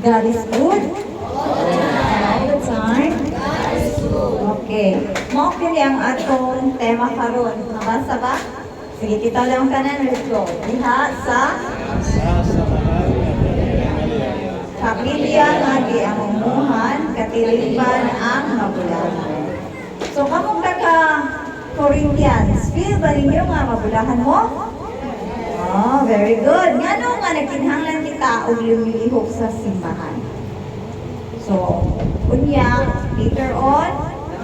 God is good. All the time. Okay. Mo kini ang atong tema karon. Nabasa ba? Sige, kita lang kanan. Let's go. Diha sa kapilya nga giamuhan, katilipan ang mabulahan. So, kamong ka Corinthians, feel ba ninyo nga mabulahan mo? Oh, very good. Ngano nga nagkinahanglan kita og lumilihok sa simbahan. So, unya, later on,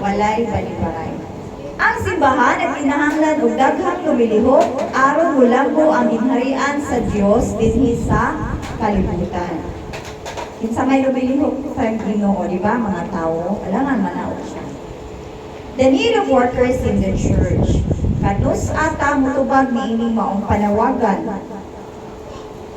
walay balibaray. Ang simbahan nagkinahanglan og daghang lumilihok aron mulambo ang ginharian sa Dios dinhi sa kalibutan. Kinsa may lumilihok sa Ginoo, di ba, mga tao? Alangan manaog siya. The need of workers in the church. Kanus ata mutubag niining maong panawagan.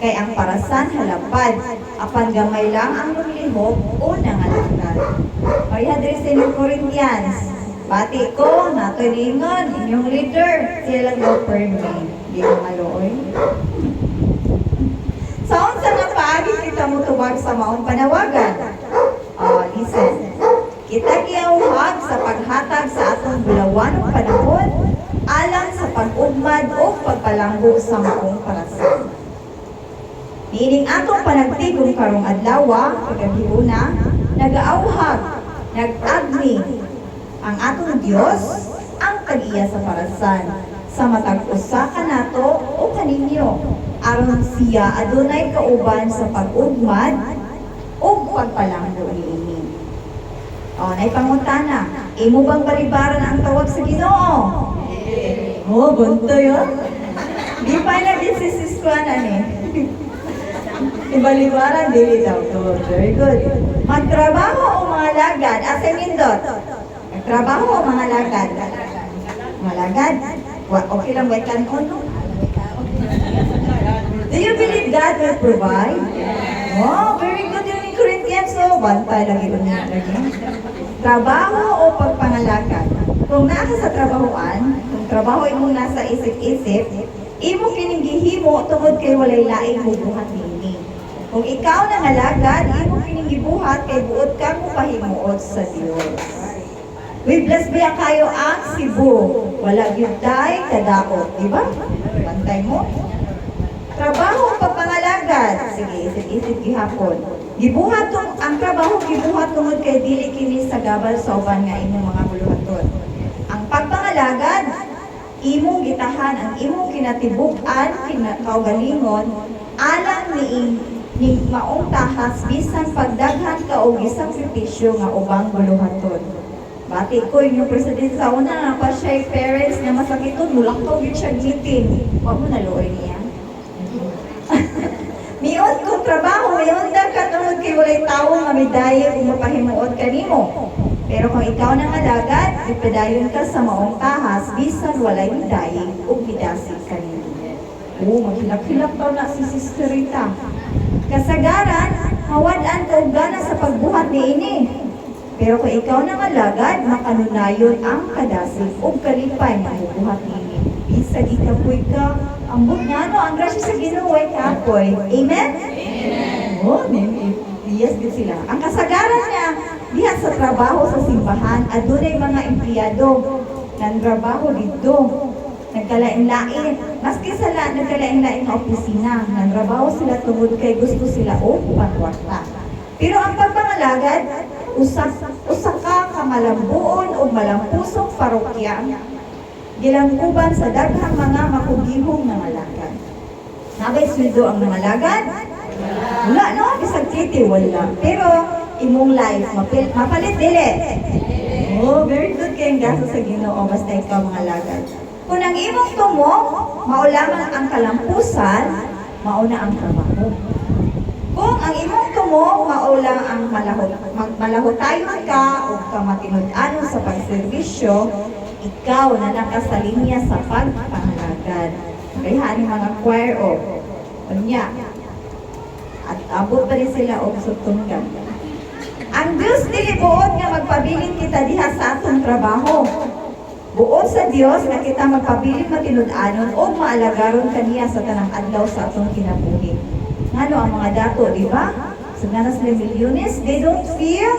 Kay ang parasan halapad, apan gamay lang ang lumilihok o nangalakad. Kaya diri sa inyong Corinthians, bati ko, nato'y lingon, inyong leader, sila go per me. Di ko malooy. Sa unsa nga paagi kita mutubag sa maong panawagan? Listen. Kita giawhag sa paghatag sa atong bulawanong panahon alang sa pag-ugmad o pagpalanggo sa maong parasan. Niining atong panagtigong karong adlaw, kagabiuna, nagaawhag, nag-agni ang atong Dios ang tag-iya sa parasan sa matag usa kanato o kaninyo aron siya adunay kauban sa pag-ugmad o pagpalanggo niini. Naipangutana, imo bang balibaran ang tawag sa Ginoo? Bunto yun. Di pa nagsisiskuanan eh. Ibalibaran, dili daw. Very good. Magtrabaho o mga lagad? Asa nindot? Magtrabaho o mga lagad? Mga lagad? Okay lang ba ikan ko, no? Do you believe God will provide? Very good yun in Corinthians. Bantay lagi doon lagi. Trabaho o pagpangalakad. Kung naa ka sa trabahoan, kung trabaho imong nasa isip-isip, imo kining gihimo tungod kay walay laing buhat niini. Kung ikaw nangalagad, imo kining gibuhat kay buot ka mo pahimuot sa Dios. We bless biya kayo ang Cebu. Wala gyud day kadaot, di ba? Bantay mo. Trabaho o pagpangalagad. Sige, isip-isip gihapon. Gibuhat ang trabaho gibuhat tungod kay dili kini sa gabal sa uban nga imong mga buluhaton. Ang pagpangalagad imong gitahan ang imong kinatibuk-an kinakaugalingon alang ni maong tahas bisan pagdaghan ka og isakripisyo nga ubang buluhaton. Bati ko inyong presidente sa una nga pa siya parents nga masakiton mulakaw gyud siya meeting. Wa mo naluoy niya. Miyon kung trabaho, miyon da ka tungod kay walay tawo nga midaye kung mapahimuot kanimo. Pero kung ikaw na malagad, ipadayon ka sa maong tahas, bisan walay midaye ug midasig kanimo. Maghilak-hilak daw na si Sister Rita. Kasagaran, mawad-an ka og gana sa pagbuhat niini. Pero kung ikaw na malagad, makanunayon ang kadasig ug kalipay nga buhat niini. Bisag ikapoy ka, ambot nga no, ang grasya sa Ginoo ay kapoy. Amen? Amen. Yes, din sila. Ang kasagaran niya, diha sa trabaho sa simbahan, adunay mga empleyado ng trabaho dito. Nagkalain-lain. Maski sila nagkalain-lain na opisina, ng trabaho sila tungod kay gusto sila o pangwarta. Pero ang pagpangalagad, usa ka malambuon o malampusong parokya, gilangkuban sa daghang mga makugihong nangalagad. Nabay sweldo ang nangalagad? Wala no, bisag kiti wala. Pero imong life mapalit dili. Very good kayong gasto sa Ginoo basta ikaw mangalagad. Kung ang imong tumo, maulamang ang kalampusan, mauna ang trabaho. Kung ang imong tumo, maulang ang malahotayon ka o kamatinud-anon sa pagserbisyo, ikaw na nakasalinya sa pagpangalagad. Kaya ni mga choir o niya. At abot pa rin sila o sutunggan. Ang Diyos dili buod nga magpabilin kita diha sa atong trabaho. Buod sa Dios nga kita magpabilin matinud-anon o maalagaron kaniya sa tanang adlaw sa atong kinabuhi. Ngano ang mga dato, di ba? Suganas na milyones, they don't feel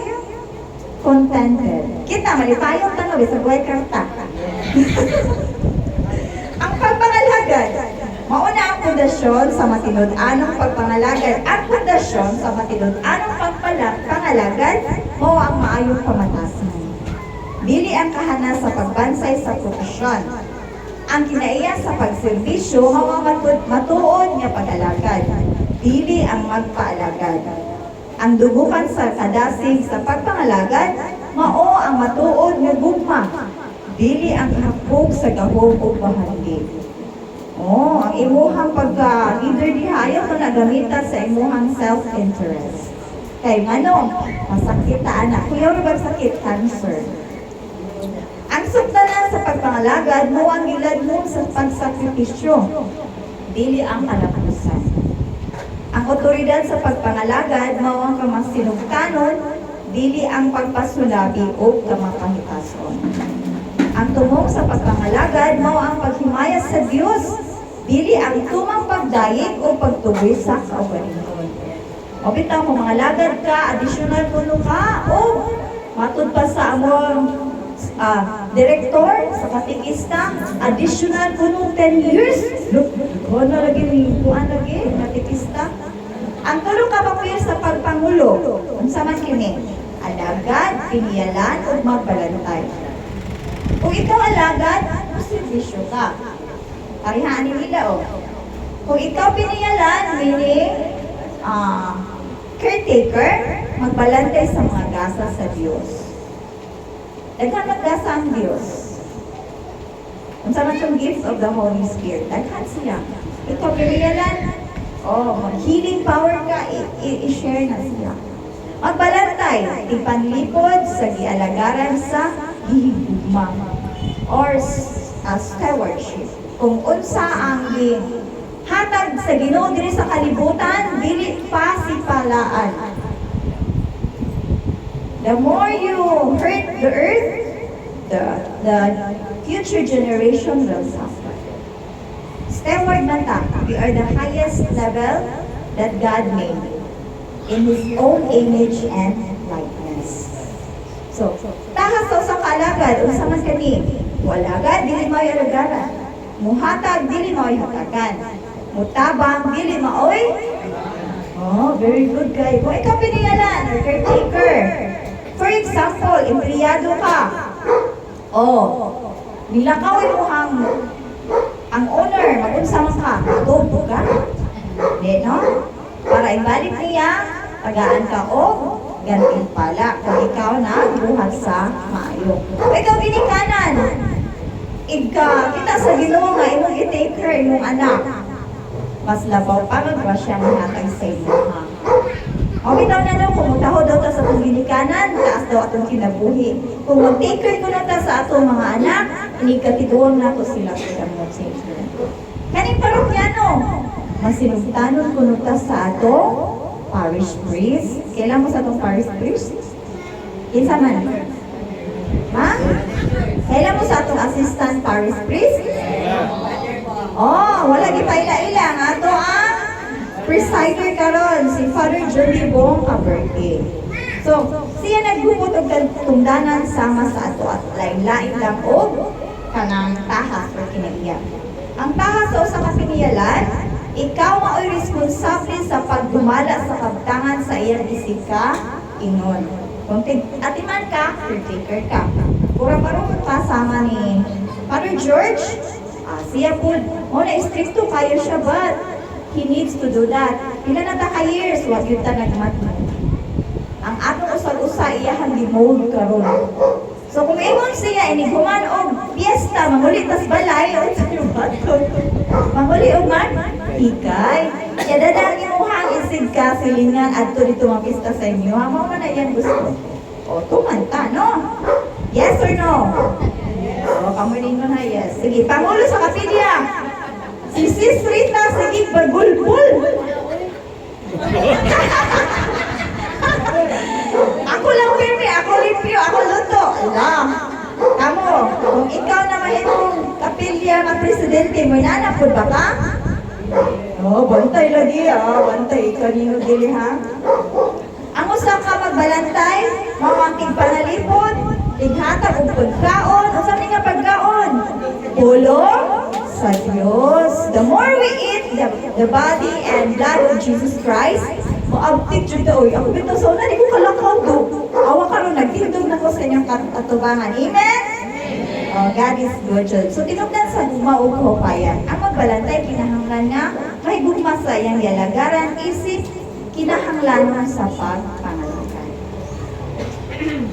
contented. Kita, malipayong tanong, sa buhay karta. Ang pagpangalagad, mauna ang pundasyon sa matinod-anong pagpangalagad. Ang pundasyon sa matinod-anong pagpangalagad, mao ang maayong pamatasan. Dili ang kahanas sa pagbansay sa profesyon. Ang kinaiya sa pagserbisyo, mao ang matuod nga pag-alagad. Dili ang magpaalagad. Ang dugukan sa kadasig sa pagpangalagad, mao ang matuod nga gugma. Dili ang hapog sa gahom o bahagi. Ang imuhang pagka-leader diha, ayaw ko nagamita sa imuhang self-interest. Kay ngano, masakit na anak. Kuya, ba sakit? Cancer. Ang suktanan sa pagpangalagad, mo ang gilad mo sa pagsakripisyo. Dili ang kalapusan. Ang otoridad sa pagpangalagad, mao ang kamasinugtanon, dili ang pagpasulabi o kamapahitason. Ang tumong sa pagpangalagad, mao ang paghimaya sa Dios, dili ang tumang pagdayeg o pagtuboy sa kaugalingon. O bitaw kung mga lagad ka, additional puno ka, o matud pa sa among director, sa katikista, additional puno 10 years. Look, ano lagi ni kuan lagi, katikista. Ang tulong kapapir sa pagpangulo, unsa man kini? Alagad, piniyalan, o magbalantay. Kung ikaw alagad, servisyo ka. Parihaan nila Kung ikaw piniyalan, meaning caretaker, magbalantay sa mga gasa sa Diyos. Daghan maggasa ang Diyos. Unsa man itong gifts of the Holy Spirit, daghan siya. Ikaw piniyalan, healing power ka, i-share na siya. Magbalantay, ipanlipod sa gialagaran sa gihigugma or stewardship. Kung unsa ang hatag sa Ginoo diri sa kalibutan, dili pa si palaan. The more you hurt the earth, the future generation will suffer. Steward na ta, we are the highest level that God made in His own image and likeness. So, tahas sa kalagad, unsa man kani? Walagad, dili mao'y alagaran. Muhatag, dili mao'y hatagan. Mutabang, dili mao'y. Very good guy. Kung ikaw piniyalan, or caretaker. For example, empleyado ka. Nilakaw mo ang owner, mag-unsa man ka, matubo ka. Hindi, no? Para ibalik niya, tagaan ka gantimpala kung ikaw na buhat sa maayo. Ikaw ginikanan. Kita sa Ginoo nga imong i-take care imong anak. Mas labaw pa magwasya ng hatag sa imo ha. Bitaw na daw kung mutaho daw ta sa atong ginikanan, taas daw atong kinabuhi. Kung mag-take care ko na ta sa atong mga anak, inikatituon na to sila sa damot sa ito. Kaning parokyano, masinugtanon ko na ta sa atong parish priest. Kailan mo sa itong parish priest? Kinsa man? Ha? Kailan mo sa itong assistant parish priest? Wala gipaila-ila nga ito ang presider karon si Father Johnny Bong Caberti. So, siya naghubot og tungdanan sama sa ato at lain-lain lang og kanang tahas o kinaiya. Ang tahas sa usa ka piniyalan, ikaw mao'y responsable sa pagdumala sa kabtangan sa iyang isika, ingon. Kung atiman ka, caretaker ka. Pura-parong kasama ni Father George, siya po, na-stricto kayo siya, but he needs to do that. Pila na ta ka years, wag yun ta nagmatmo. Ang atong usag-usa, iyahang di-mold karon. So kung ingon siya, iniguman og piyesta, mangulit tas balay, o sa'yo bato. Manguli og man, hikay. Kaya dadang imuhang isid ka, silingan, adto dito mga pista sa inyo. Mo man na yan gusto. Tumanta, no? Yes or no? Kamunin mo na, yes. Sige, Pangulo sa Kapilya. Si Sis Rita, sige, bagulbul. Ako lang pirmi, ako limpyo, ako luto. Alam. Kamu, kung ikaw na mahitong kapilya ng presidente mo, nanapod ba ka? Oh, bantay lagi bantay kanino dili ha. Ang usa ka magbalantay, mao ang tigpanalipod, tighatag og pagkaon, unsa ni nga pagkaon? Pulong sa Dios. The more we eat the body and blood of Jesus Christ, maabtik jud oy. Ako bitaw sa una di ko kalakaw do. Awa karon nagtindog na ko sa inyong katubangan. Amen. Oh, God is good. So, tinugdan sa guma o kahupayan. Ang magbalantay, kinahanglan nga, kay guma sa iyang yalagaran, isip, kinahanglan sa pagpangalagan.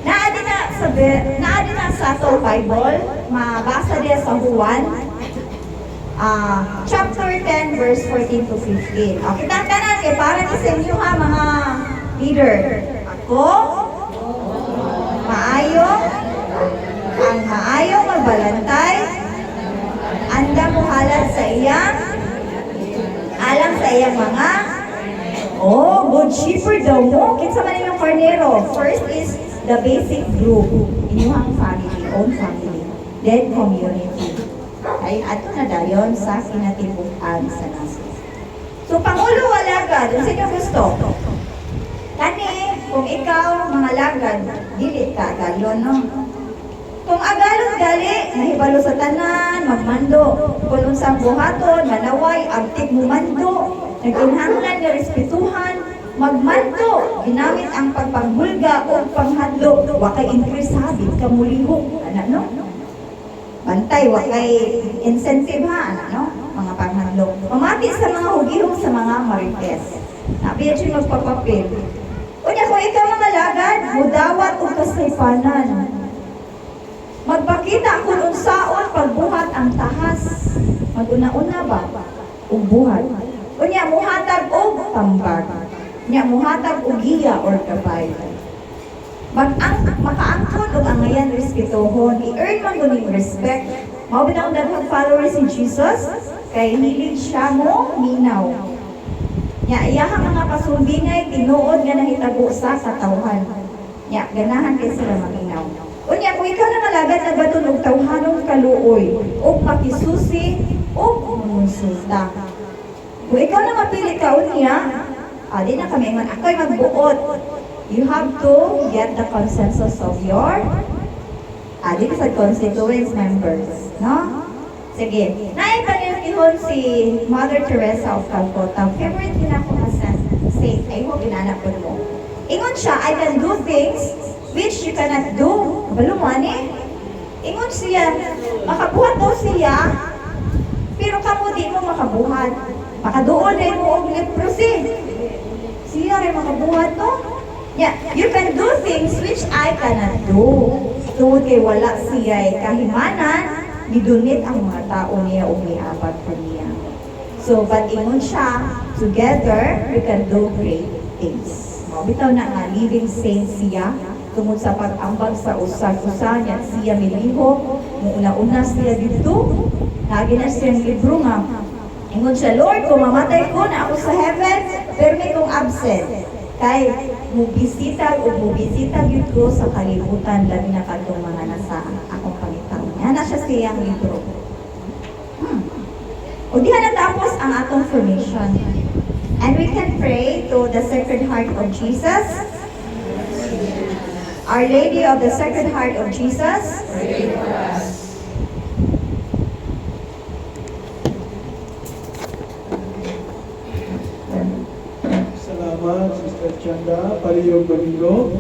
Naadi na sa ato Bible, mabasa diya sa Juan, chapter 10, verse 14 to 15. Okay, tantanan kay para ni sa inyo ha, mga leader. Ako, ang maayong magbalantay, anda mo halad sa iyang, alang sa iyang mga, good shepherd daw mo. Kinsa man yung karnero. First is the basic group, inyong family, own family, then community. Ay, ato na dayon sa kinatibukan sa naso. So, Pangulo Alagad, sa inyo gusto? Kani, kung ikaw, mga lagad, dili ka, galyon, no? Kung agalon gali, nahibalo sa tanan, magmando, kulong sa buhaton, manaway, agtik mo mando, naginhanglan nga respetuhan, magmando, ginamit ang pagpanghulga o panghadlok, wakay increase habit, kamulihok, no? Bantay, wakay incentive ha, no? Mga panghadlok. Pamati sa mga hugihong sa mga marites. Nabiya siya magpapapil. Unya, kung ikaw mga lagad, mudawat o kasaypanan. Magpakita kung unsaon pagbuhat ang tahas. Maguna-una ba? Ug buhat. Unya, muhatag og tambag. Unya, muhatag og giya or kabay. Makaangkon og angayan respetuhon. I-earn man guning respect. Mao bitang daghang followers si Jesus kay hilig siya mo minaw. Nya iyahang mga kasumbingay tinuod nga nahitabo sa katawhan. Nya ganahan kay sila maminaw. Unya, kung ikaw na malagad nagbaton og tawhanong kaluoy, og makisusi, og mumunsulta. Kung ikaw na mapili ka unya, di na kami man ako'y magbuot. You have to get the consensus of your sa constituents members, no? Sige. Naipanilihon si Mother Teresa of Calcutta. Favorite din ako as saint. I hope inanap mo. Ingon siya, I can do things which you cannot do. Baluman Ingon siya, makabuhat daw siya, pero kamo di mo makabuhat. Makadoon na mo og leprosy. Siya rin makabuhat to. Yeah, you can do things which I cannot do. Tungod kay wala siya kahimanan, midunit ang mga tao niya o miapat pa niya. So, but ingon siya, together, we can do great things. Bitaw na nga, living saint siya, tungod sa pag-ambag sa usag-usa niya, siya miliho, una-una siya dito, lagi na siyang libro nga. Ingon siya, Lord, kung mamatay ko na ako sa heaven, pero may kong absent. Kay, mubisitag o mubisitag yun ko sa kalibutan, labi na katong mga nasa akong pangitaw. Yan na siya siyang libro. O diha natapos ang atong formation. And we can pray to the Sacred Heart of Jesus. Our Lady of the Sacred Heart of Jesus. Pray for us. Salamat, Sister Chanda, Paliyog Domingo.